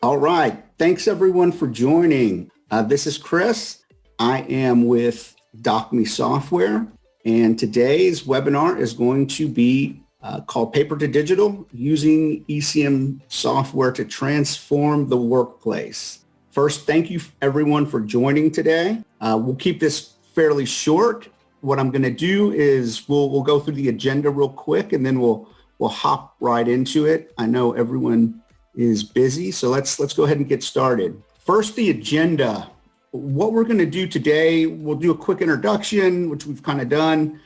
All right. Thanks everyone for joining. This is Chris. I am with DocMe Software, and today's webinar is going to be called Paper to Digital, using ECM software to transform the workplace. First, thank you everyone for joining today. We'll keep this fairly short. What I'm going to do is we'll go through the agenda real quick, and then we'll hop right into it. I know everyone is busy, so let's go ahead and get started. First, the agenda. What we're going to do today, we'll do a quick introduction, which we've kind of done.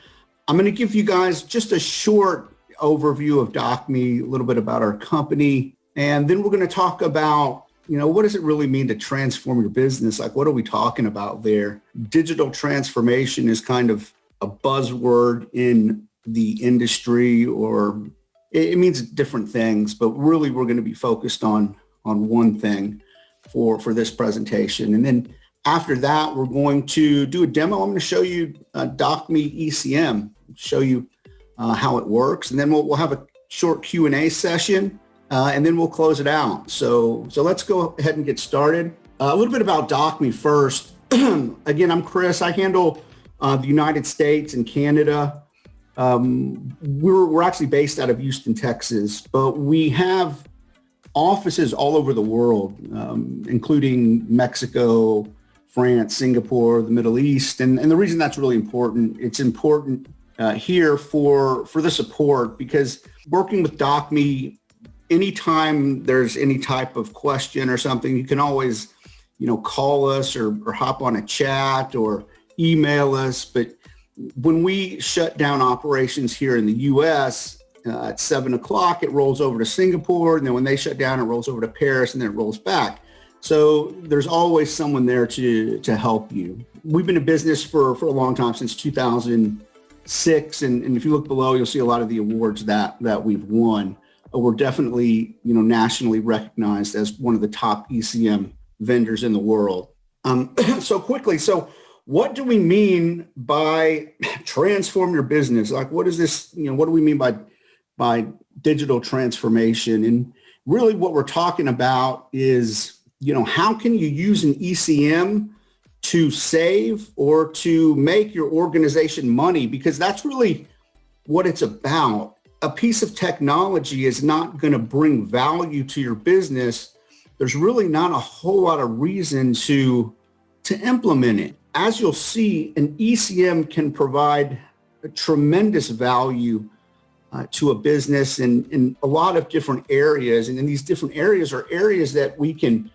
I'm going to give you guys just a short overview of Dokmee, a little bit about our company, and then we're going to talk about, what does it really mean to transform your business? Like, what are we talking about there? Digital transformation is kind of a buzzword in the industry, or it means different things, but really we're going to be focused on one thing for this presentation. And then after that, we're going to do a demo. I'm going to show you Dokmee ECM, show you how it works. And then we'll have a short Q&A session, and then we'll close it out. So let's go ahead and get started. A little bit about Dokmee first. Again, I'm Chris. I handle the United States and Canada. We're actually based out of Houston, Texas, but we have offices all over the world, including Mexico, France, Singapore, the Middle East. And the reason that's really important, it's important here for the support, because working with Dokmee, anytime there's any type of question or something, you can always, call us or hop on a chat or email us. But when we shut down operations here in the U.S. At 7 o'clock, it rolls over to Singapore. And then when they shut down, it rolls over to Paris, and then it rolls back. So there's always someone there to help you. We've been in business for a long time, since 2006. And if you look below, you'll see a lot of the awards that we've won. We're definitely, nationally recognized as one of the top ECM vendors in the world. So what do we mean by transform your business? Like, what is this, what do we mean by digital transformation? And really what we're talking about is, how can you use an ECM to save or to make your organization money? Because that's really what it's about. A piece of technology is not going to bring value to your business. There's really not a whole lot of reason to implement it. As you'll see, an ECM can provide a tremendous value to a business in a lot of different areas. And in these different areas are areas that we can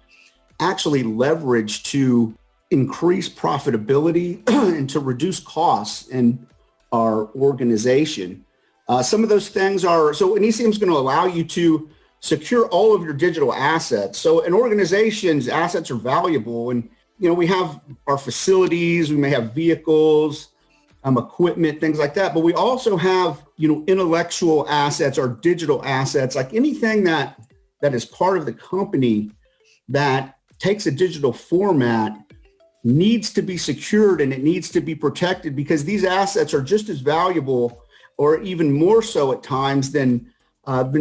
actually leverage to increase profitability and to reduce costs in our organization. Some of those things are, so an ECM is going to allow you to secure all of your digital assets. So an organization's assets are valuable, and we have our facilities, we may have vehicles, equipment, things like that. But we also have, intellectual assets or digital assets, like anything that is part of the company that takes a digital format needs to be secured, and it needs to be protected, because these assets are just as valuable, or even more so at times, than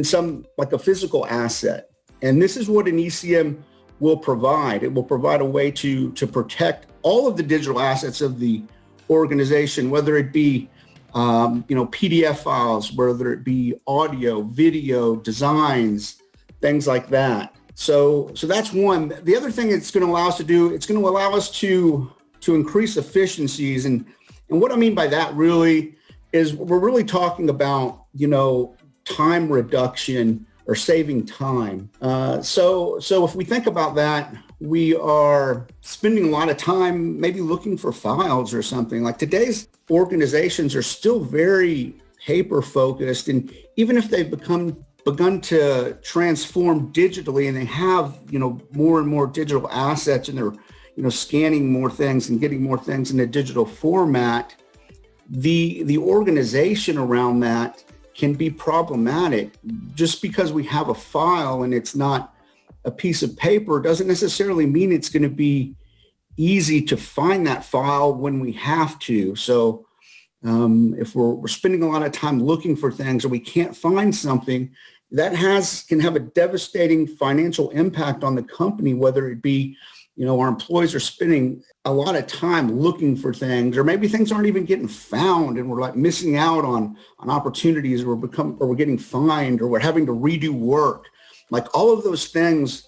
some, like a physical asset. And this is what an ECM will provide. It will provide a way to protect all of the digital assets of the organization, whether it be PDF files, whether it be audio, video, designs, things like that. So that's one. The other thing it's going to allow us to do, it's going to allow us to increase efficiencies. And what I mean by that really is we're really talking about, time reduction or saving time. So if we think about that, we are spending a lot of time maybe looking for files or something. Like, today's organizations are still very paper focused. And even if they've begun to transform digitally, and they have, more and more digital assets, and they're, scanning more things and getting more things in a digital format, the organization around that can be problematic. Just because we have a file and it's not a piece of paper doesn't necessarily mean it's going to be easy to find that file when we have to. So if we're spending a lot of time looking for things, or we can't find something, that can have a devastating financial impact on the company, whether it be, our employees are spending a lot of time looking for things, or maybe things aren't even getting found and we're like missing out on opportunities, or we're getting fined, or we're having to redo work. Like all of those things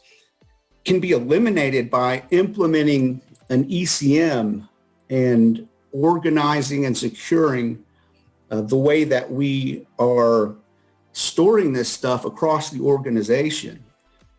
can be eliminated by implementing an ECM and organizing and securing the way that we are storing this stuff across the organization.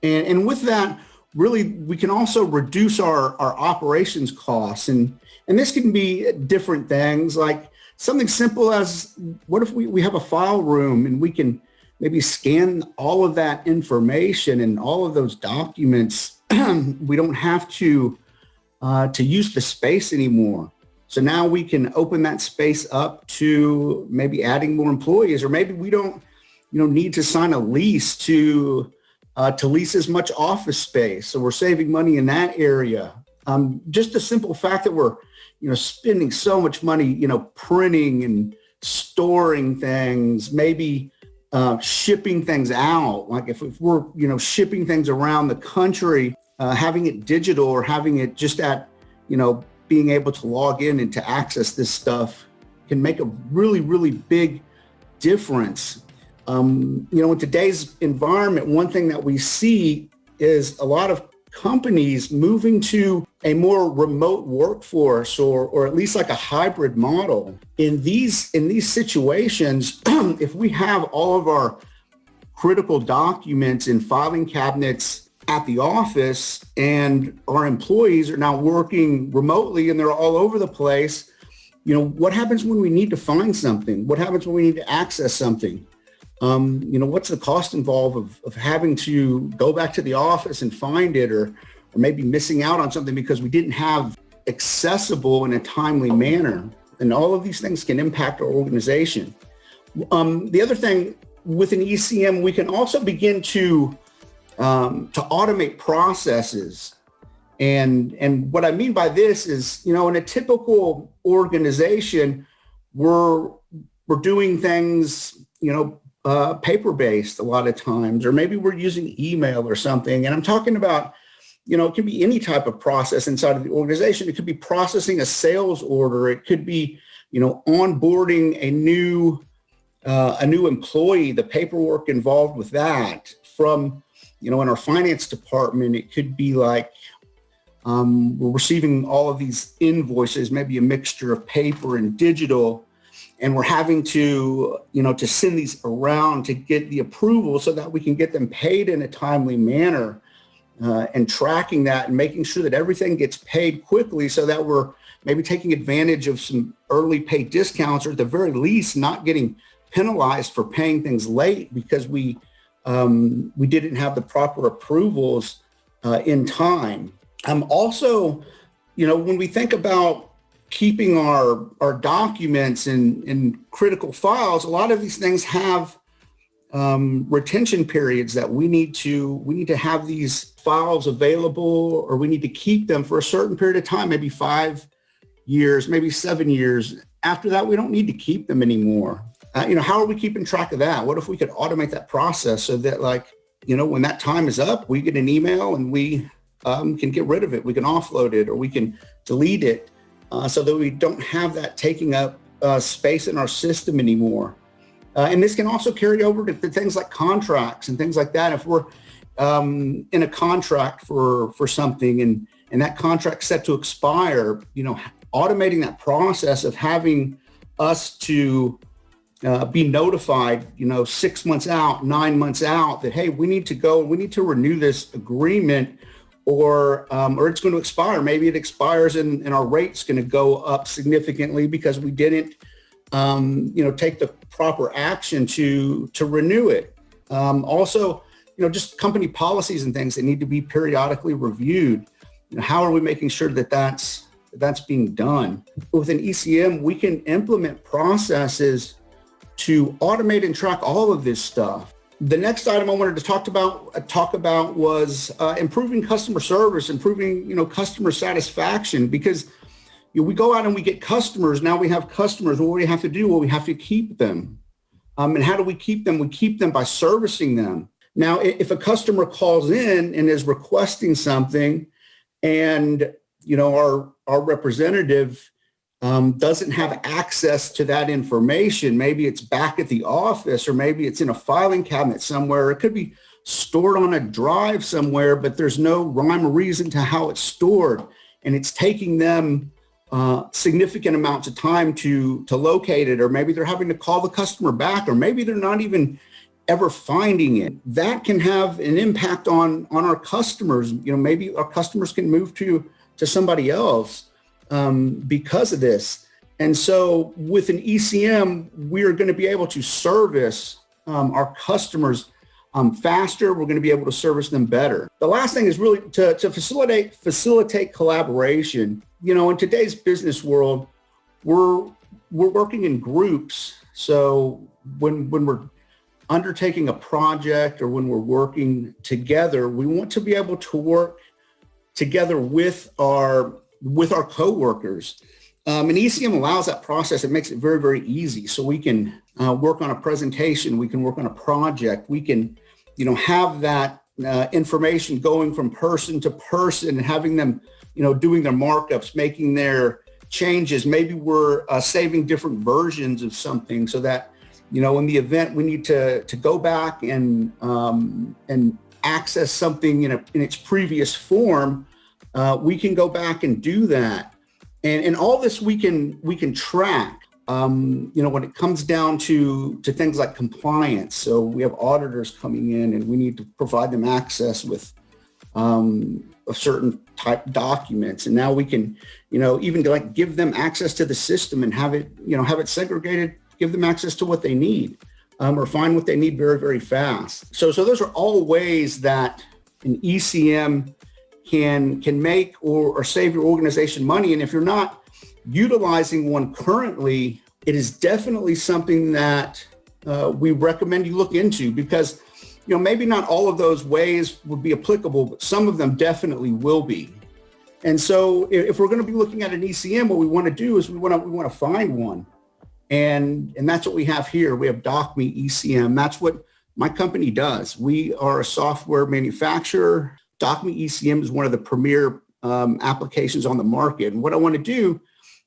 And with that, really, we can also reduce our operations costs. And this can be different things, like something simple as, what if we have a file room and we can maybe scan all of that information and all of those documents. We don't have to use the space anymore. So now we can open that space up to maybe adding more employees, or maybe we don't need to sign a lease to lease as much office space. So we're saving money in that area. Just the simple fact that we're, spending so much money, printing and storing things, maybe shipping things out. Like if we're, shipping things around the country, having it digital, or having it just at, being able to log in and to access this stuff can make a really, really big difference. In today's environment, one thing that we see is a lot of companies moving to a more remote workforce, or at least like a hybrid model. In these situations, if we have all of our critical documents in filing cabinets at the office and our employees are now working remotely and they're all over the place, what happens when we need to find something? What happens when we need to access something? What's the cost involved of having to go back to the office and find it, or maybe missing out on something because we didn't have accessible in a timely manner? And all of these things can impact our organization. The other thing with an ECM, we can also begin to automate processes. And what I mean by this is, in a typical organization, we're doing things, paper-based a lot of times, or maybe we're using email or something. And I'm talking about, it could be any type of process inside of the organization. It could be processing a sales order. It could be, onboarding a new employee, the paperwork involved with that. From, in our finance department, it could be like, we're receiving all of these invoices, maybe a mixture of paper and digital, and we're having to, to send these around to get the approval so that we can get them paid in a timely manner, and tracking that and making sure that everything gets paid quickly, so that we're maybe taking advantage of some early pay discounts, or at the very least not getting penalized for paying things late because we didn't have the proper approvals in time. Also, when we think about keeping our documents in critical files, a lot of these things have retention periods that we need to have these files available, or we need to keep them for a certain period of time, maybe 5 years, maybe 7 years. After that, we don't need to keep them anymore. How are we keeping track of that? What if we could automate that process so that, when that time is up, we get an email and we can get rid of it. We can offload it, or we can delete it, so that we don't have that taking up space in our system anymore. And this can also carry over to things like contracts and things like that. If we're in a contract for something and that contract's set to expire, automating that process of having us to be notified, 6 months out, 9 months out, that, hey, we need to renew this agreement, or it's going to expire. Maybe it expires and our rate's going to go up significantly because we didn't, take the proper action to renew it. Also, just company policies and things that need to be periodically reviewed. How are we making sure that that's being done? With an ECM, we can implement processes to automate and track all of this stuff. The next item I wanted to talk about was improving customer service, improving customer satisfaction, because we go out and we get customers. Now we have customers. What do we have to do? Well, we have to keep them. And how do we keep them? We keep them by servicing them. Now, if a customer calls in and is requesting something, and our representative doesn't have access to that information, maybe it's back at the office, or maybe it's in a filing cabinet somewhere. It could be stored on a drive somewhere, but there's no rhyme or reason to how it's stored, and it's taking them significant amounts of time to locate it, or maybe they're having to call the customer back, or maybe they're not even ever finding it. That can have an impact on our customers. Maybe our customers can move to somebody else because of this. And so with an ECM, we're going to be able to service our customers faster. We're going to be able to service them better. The last thing is really to facilitate collaboration. In today's business world, we're working in groups. So when we're undertaking a project, or when we're working together, we want to be able to work together with our coworkers. And ECM allows that process. It makes it very, very easy. So we can work on a presentation, we can work on a project, we can, have that information going from person to person and having them, doing their markups, making their changes. Maybe we're saving different versions of something so that, in the event we need to go back and access something in its previous form, we can go back and do that. And all this we can track. When it comes down to things like compliance. So we have auditors coming in, and we need to provide them access with a certain type documents. And now we can, even give them access to the system and have it segregated, give them access to what they need, or find what they need very, very fast. So those are all ways that an ECM can make or save your organization money. And if you're not utilizing one currently, it is definitely something that we recommend you look into, because maybe not all of those ways would be applicable, but some of them definitely will be. And so if we're going to be looking at an ECM, what we want to do is we want to find one. And that's what we have here. We have Dokmee ECM. That's what my company does. We are a software manufacturer. Dokmee ECM is one of the premier applications on the market. And what I want to do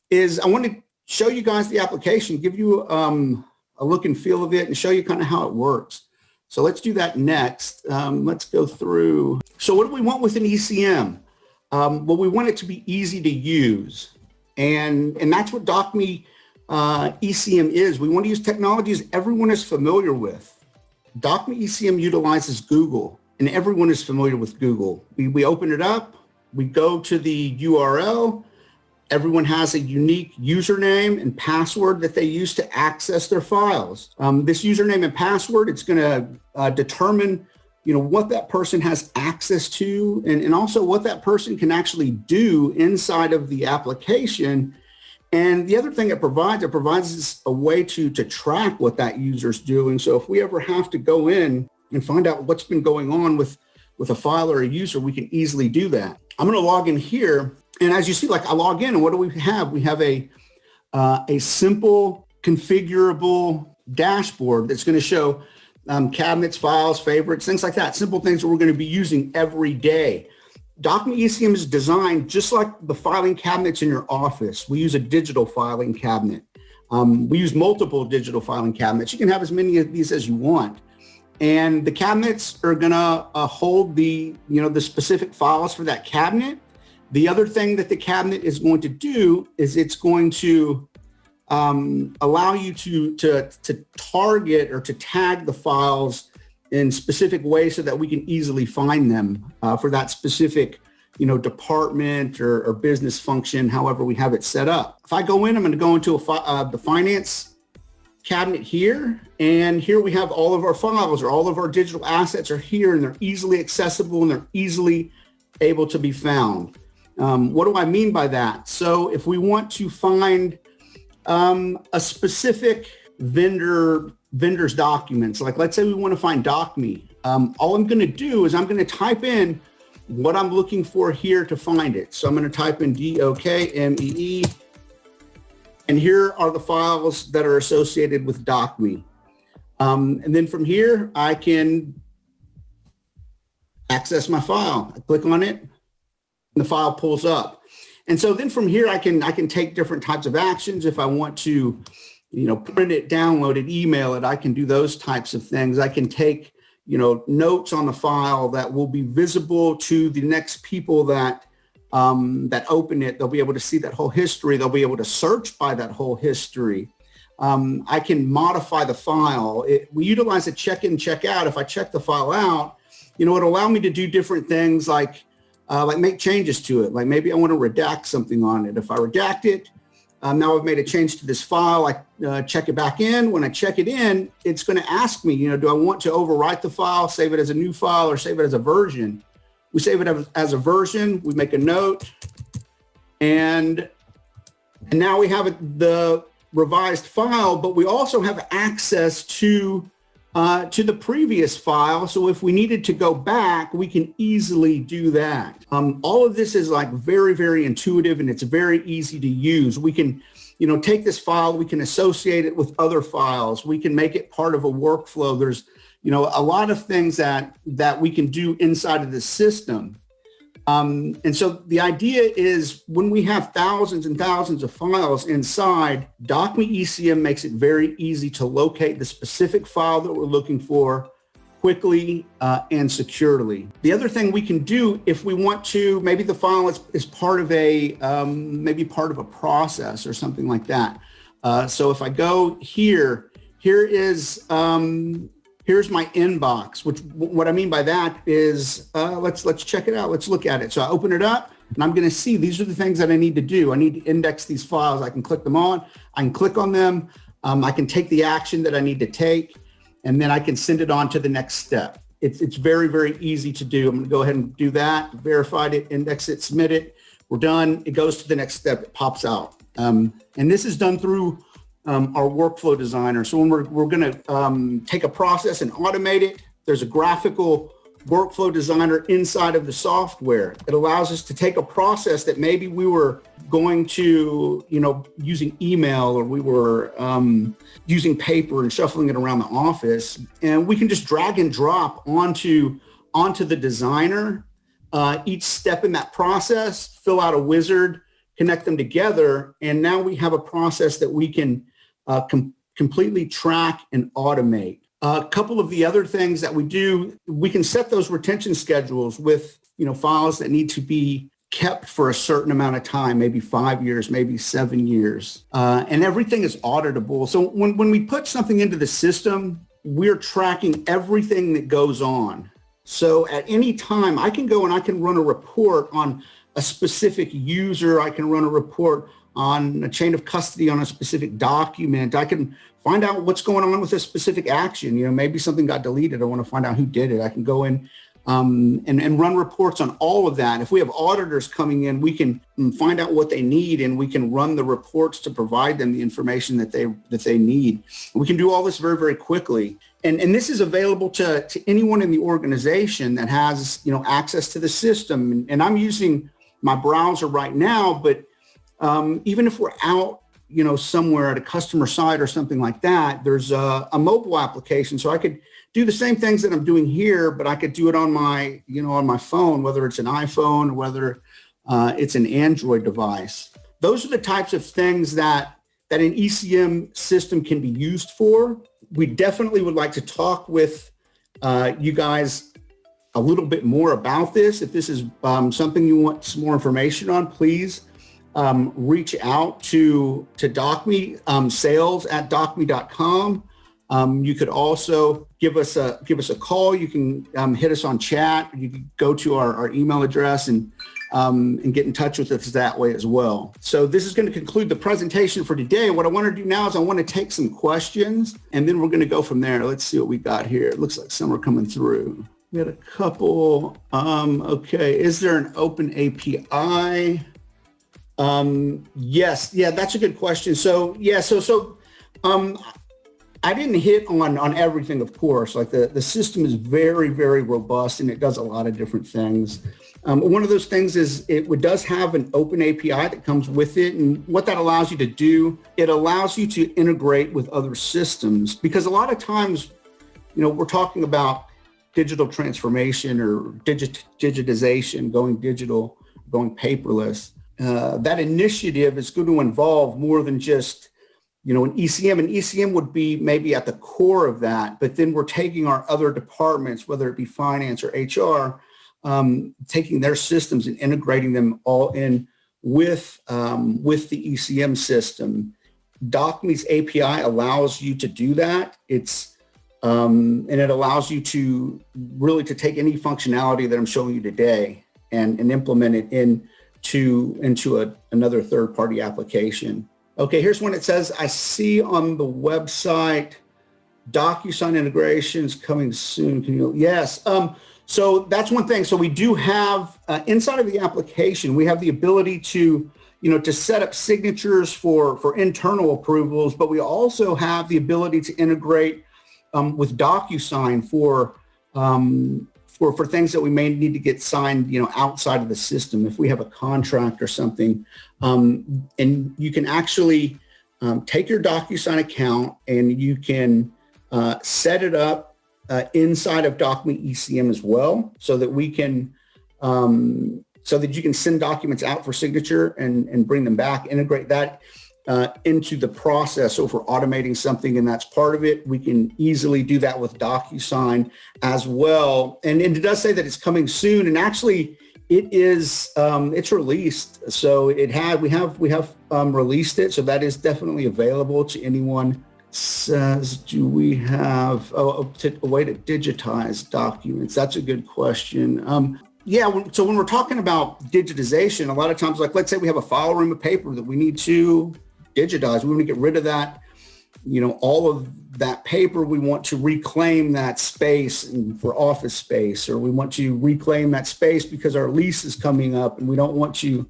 is I want to show you guys the application, give you a look and feel of it, and show you kind of how it works. So let's do that next. Let's go through. So what do we want with an ECM? Well, we want it to be easy to use. And that's what Dokmee ECM is. We want to use technologies everyone is familiar with. Dokmee ECM utilizes Google, and everyone is familiar with Google. We open it up, we go to the URL. Everyone has a unique username and password that they use to access their files. This username and password, it's going to determine, what that person has access to, and also what that person can actually do inside of the application. And the other thing it provides us a way to track what that user's doing. So if we ever have to go in and find out what's been going on with a file or a user, we can easily do that. I'm going to log in here. And as you see, I log in, and what do we have? We have a simple configurable dashboard that's going to show cabinets, files, favorites, things like that. Simple things that we're going to be using every day. Dokmee ECM is designed just like the filing cabinets in your office. We use a digital filing cabinet. We use multiple digital filing cabinets. You can have as many of these as you want. And the cabinets are going to hold the specific files for that cabinet. The other thing that the cabinet is going to do is it's going to allow you to target or to tag the files in specific ways so that we can easily find them for that specific, department or business function, however we have it set up. If I go in, I'm going to go into the finance cabinet here, and here we have all of our files, or all of our digital assets are here, and they're easily accessible and they're easily able to be found. What do I mean by that? So if we want to find a specific vendor's documents, like let's say we want to find Dokmee, all I'm going to do is I'm going to type in what I'm looking for here to find it. So I'm going to type in Dokmee, and here are the files that are associated with Dokmee. And then from here, I can access my file. I click on it, and the file pulls up. And so then from here, I can take different types of actions. If I want to, print it, download it, email it, I can do those types of things. I can take, notes on the file that will be visible to the next people that open it. They'll be able to see that whole history. They'll be able to search by that whole history. I can modify the file. We utilize a check-in, check-out. If I check the file out, it'll allow me to do different things like make changes to it. Like maybe I want to redact something on it. If I redact it, now I've made a change to this file. I check it back in. When I check it in, it's going to ask me, do I want to overwrite the file, save it as a new file, or save it as a version? We save it as a version. We make a note, and now we have the revised file, but we also have access to the previous file. So if we needed to go back, we can easily do that. All of this is like very, very intuitive, and it's very easy to use. We can, take this file, we can associate it with other files. We can make it part of a workflow. There's, a lot of things that we can do inside of the system. And so the idea is when we have thousands and thousands of files inside, Dokmee ECM makes it very easy to locate the specific file that we're looking for quickly and securely. The other thing we can do if we want to, maybe the file is part of maybe part of a process or something like that. So if I go here is, here's my inbox, which what I mean by that is, let's check it out. Let's look at it. So I open it up and I'm going to see these are the things that I need to do. I need to index these files. I can click them on. I can click on them. I can take the action that I need to take, and then I can send it on to the next step. It's very, very easy to do. I'm going to go ahead and do that. Verified it, index it, submit it. We're done. It goes to the next step. It pops out. And this is done through our workflow designer. So when we're going to take a process and automate it, there's a graphical workflow designer inside of the software. It allows us to take a process that maybe we were going to, using email, or we were using paper and shuffling it around the office, and we can just drag and drop onto the designer each step in that process, fill out a wizard, connect them together, and now we have a process that we can completely track and automate. A couple of the other things that we do, we can set those retention schedules with, files that need to be kept for a certain amount of time, maybe 5 years, maybe 7 years, and everything is auditable. So when we put something into the system, we're tracking everything that goes on. So at any time, I can go and I can run a report on a specific user. I can run a report on a chain of custody on a specific document. I can find out what's going on with a specific action. Maybe something got deleted. I want to find out who did it. I can go in and run reports on all of that. If we have auditors coming in, we can find out what they need, and we can run the reports to provide them the information that they need. We can do all this very, very quickly. And this is available to anyone in the organization that has, access to the system. And I'm using my browser right now, but even if we're out, somewhere at a customer site or something like that, there's a mobile application. So I could do the same things that I'm doing here, but I could do it on my, on my phone, whether it's an iPhone or whether it's an Android device. Those are the types of things that an ECM system can be used for. We definitely would like to talk with you guys a little bit more about this. If this is something you want some more information on, please reach out to Dokmee, sales@dokmee.com. You could also give us a call. You can hit us on chat. You can go to our email address and get in touch with us that way as well. So this is going to conclude the presentation for today. What I want to do now is I want to take some questions, and then we're going to go from there. Let's see what we got here. It looks like some are coming through. We had a couple. Okay, is there an open API? Yes. Yeah, that's a good question. So yeah, so I didn't hit on everything, of course. Like the system is very, very robust, and it does a lot of different things. One of those things is does have an open API that comes with it. And what that allows you to do, it allows you to integrate with other systems, because a lot of times, we're talking about digital transformation or digitization, going digital, going paperless. That initiative is going to involve more than just, an ECM. And ECM would be maybe at the core of that, but then we're taking our other departments, whether it be finance or HR, taking their systems and integrating them all in with the ECM system. Dokmee's API allows you to do that. And it allows you to really to take any functionality that I'm showing you today and implement it into another third-party application. Okay, here's one it says, I see on the website, Docusign Integration is coming soon. Yes. So that's one thing. So we do have inside of the application, we have the ability to set up signatures for internal approvals, but we also have the ability to integrate with Docusign for things that we may need to get signed, outside of the system. If we have a contract or something, and you can actually take your Docusign account and you can set it up inside of Dokmee ECM as well, so that we can, so that you can send documents out for signature and bring them back, integrate that into the process. So if we're automating something and that's part of it, we can easily do that with Docusign as well. And it does say that it's coming soon, and actually it is, it's released. So we have released it. So that is definitely available to anyone. Says, do we have a way to digitize documents? That's a good question. Yeah, so when we're talking about digitization, a lot of times, like let's say we have a file room of paper that we need to digitize. We want to get rid of that, all of that paper. We want to reclaim that space for office space, or we want to reclaim that space because our lease is coming up and we don't want to,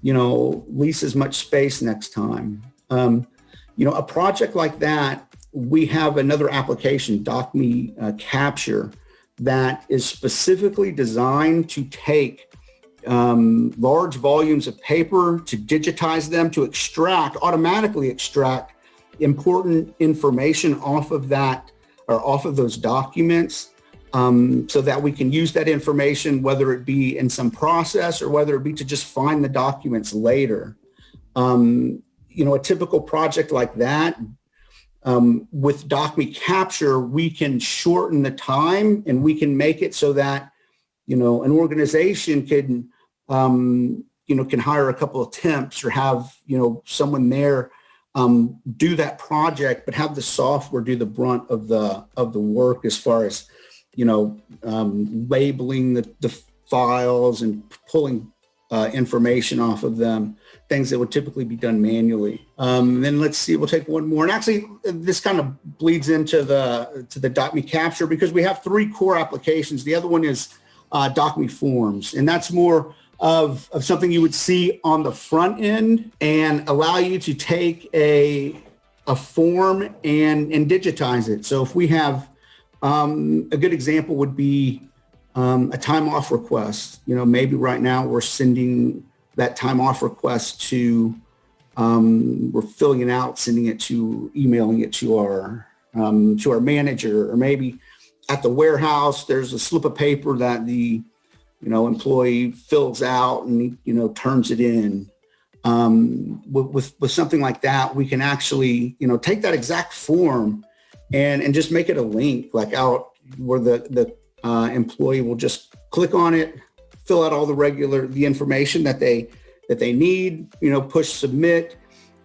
lease as much space next time. A project like that, we have another application, Dokmee Capture, that is specifically designed to take large volumes of paper, to digitize them, to automatically extract important information off of that or off of those documents, so that we can use that information, whether it be in some process or whether it be to just find the documents later. A typical project like that, with Dokmee Capture, we can shorten the time and we can make it so that, an organization can hire a couple of temps or have, someone there do that project, but have the software do the brunt of the work as far as, labeling the files and pulling information off of them, things that would typically be done manually. Then let's see, we'll take one more. And actually, this kind of bleeds into the Dokmee Capture, because we have three core applications. The other one is Dokmee Forms, and that's more of something you would see on the front end and allow you to take a form and digitize it. So if we have a good example would be a time off request. Maybe right now we're sending that time off request to, we're filling it out, sending it to, emailing it to our manager, or maybe at the warehouse, there's a slip of paper that the, employee fills out and, turns it in. With something like that, we can actually, take that exact form and just make it a link, like out where the employee will just click on it, fill out all the information that they need, push submit,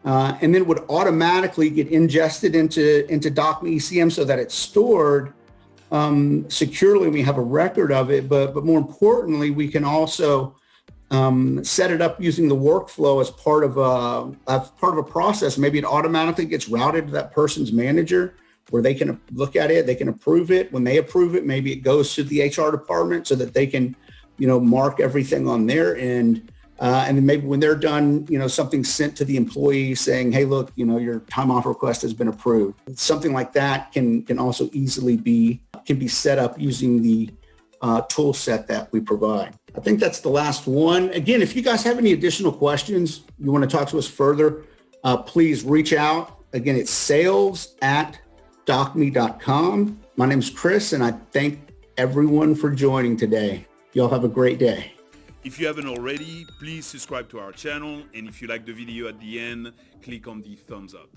and then it would automatically get ingested into Dokmee ECM so that it's stored securely. We have a record of it, but more importantly, we can also set it up using the workflow as part of a process. Maybe it automatically gets routed to that person's manager, where they can look at it, they can approve it. When they approve it, maybe it goes to the HR department so that they can, mark everything on their end. And then maybe when they're done, something's sent to the employee saying, hey, look, your time off request has been approved. Something like that can also easily be set up using the tool set that we provide. I think that's the last one. Again, if you guys have any additional questions, you want to talk to us further, please reach out. Again, it's sales@docme.com. My name is Chris, and I thank everyone for joining today. Y'all have a great day. If you haven't already, please subscribe to our channel. And if you like the video at the end, click on the thumbs up.